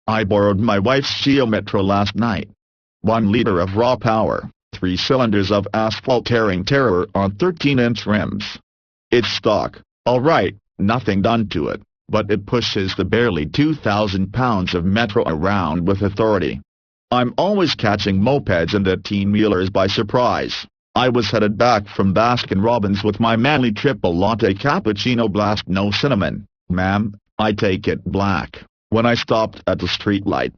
I borrowed my wife's Geo Metro last night. 1 liter of raw power, 3 cylinders of asphalt tearing terror on 13-inch rims. It's stock, alright, nothing done to it, but it pushes the barely 2,000 pounds of Metro around with authority. I'm always catching mopeds and 18-wheelers by surprise. I was headed back from Baskin-Robbins with my manly triple latte cappuccino blast no cinnamon, ma'am, I take it black, when I stopped at the streetlight.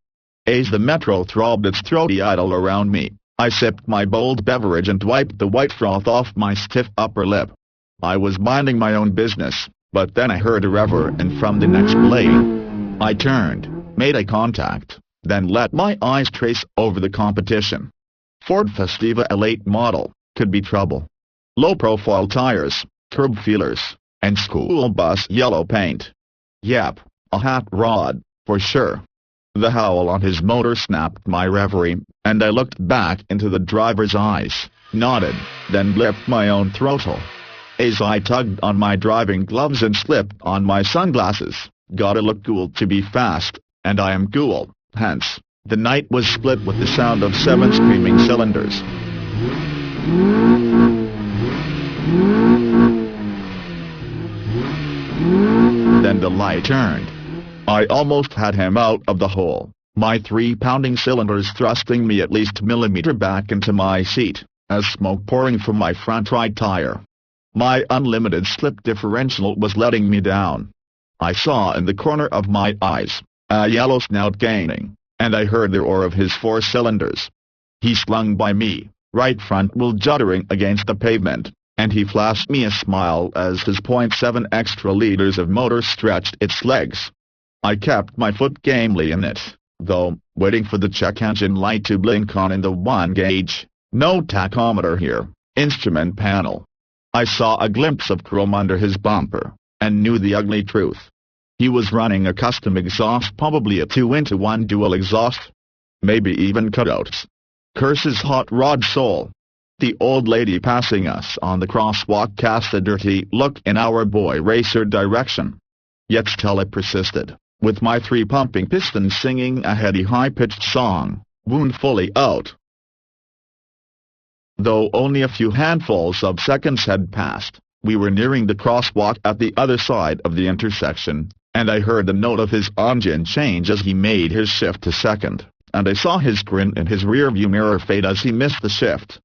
As the Metro throbbed its throaty idol around me, I sipped my bold beverage and wiped the white froth off my stiff upper lip. I was minding my own business, but then I heard a rever and from the next lane. I turned, made eye contact, then let my eyes trace over the competition. Ford Festiva L8 model, could be trouble. Low-profile tires, curb feelers, and school bus yellow paint. Yep, a hot rod, for sure. The howl on his motor snapped my reverie, and I looked back into the driver's eyes, nodded, then blipped my own throttle. As I tugged on my driving gloves and slipped on my sunglasses, gotta look cool to be fast, and I am cool, hence, the night was split with the sound of 7 screaming cylinders. Then the light turned. I almost had him out of the hole, my 3 pounding cylinders thrusting me at least millimeter back into my seat, as smoke pouring from my front right tire. My unlimited slip differential was letting me down. I saw in the corner of my eyes a yellow snout gaining, and I heard the roar of his 4 cylinders. He slung by me, right front wheel juddering against the pavement, and he flashed me a smile as his .7 extra liters of motor stretched its legs. I kept my foot gamely in it, though, waiting for the check engine light to blink on in the 1 gauge. No tachometer here, instrument panel. I saw a glimpse of chrome under his bumper, and knew the ugly truth. He was running a custom exhaust, probably a 2-in-1 dual exhaust. Maybe even cutouts. Curse his hot rod soul. The old lady passing us on the crosswalk cast a dirty look in our boy racer direction. Yet still it persisted, with my 3 pumping pistons singing a heady high-pitched song, wound fully out. Though only a few handfuls of seconds had passed, we were nearing the crosswalk at the other side of the intersection, and I heard the note of his engine change as he made his shift to second, and I saw his grin in his rearview mirror fade as he missed the shift.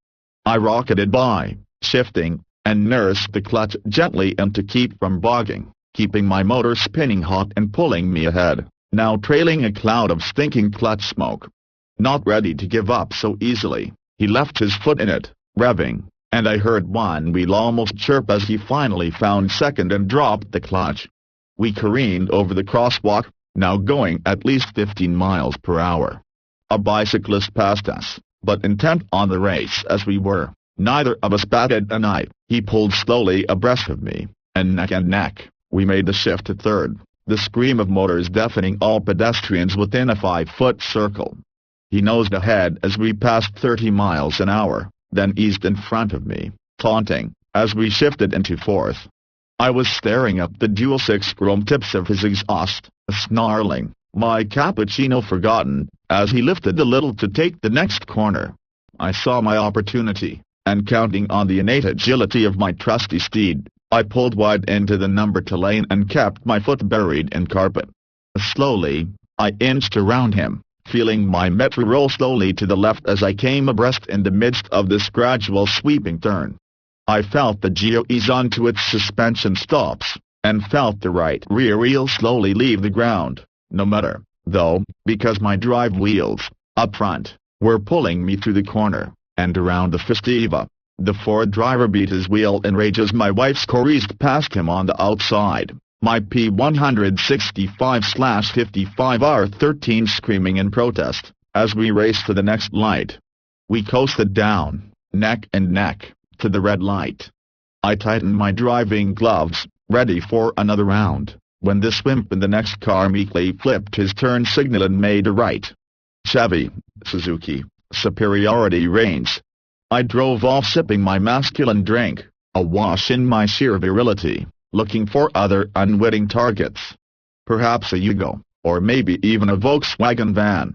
I rocketed by, shifting, and nursed the clutch gently and to keep from bogging, keeping my motor spinning hot and pulling me ahead, now trailing a cloud of stinking clutch smoke. Not ready to give up so easily, he left his foot in it, revving, and I heard one wheel almost chirp as he finally found second and dropped the clutch. We careened over the crosswalk, now going at least 15 miles per hour. A bicyclist passed us, but intent on the race as we were, neither of us batted an eye. He pulled slowly abreast of me, and neck, we made the shift to third, the scream of motors deafening all pedestrians within a 5-foot circle. He nosed ahead as we passed 30 miles an hour, then eased in front of me, taunting, as we shifted into fourth. I was staring up the dual 6 chrome tips of his exhaust, snarling, my cappuccino forgotten, as he lifted a little to take the next corner. I saw my opportunity, and counting on the innate agility of my trusty steed, I pulled wide into the number 2 lane and kept my foot buried in carpet. Slowly, I inched around him, feeling my Metro roll slowly to the left as I came abreast in the midst of this gradual sweeping turn. I felt the Geo ease onto its suspension stops, and felt the right rear wheel slowly leave the ground, no matter, though, because my drive wheels, up front, were pulling me through the corner, and around the Festiva. The Ford driver beat his wheel in rage as my wife's careened past him on the outside, my P165/55R13 screaming in protest, as we raced to the next light. We coasted down, neck and neck, to the red light. I tightened my driving gloves, ready for another round, when this wimp in the next car meekly flipped his turn signal and made a right. Chevy, Suzuki, superiority reigns. I drove off sipping my masculine drink, awash in my sheer virility, looking for other unwitting targets. Perhaps a Yugo, or maybe even a Volkswagen van.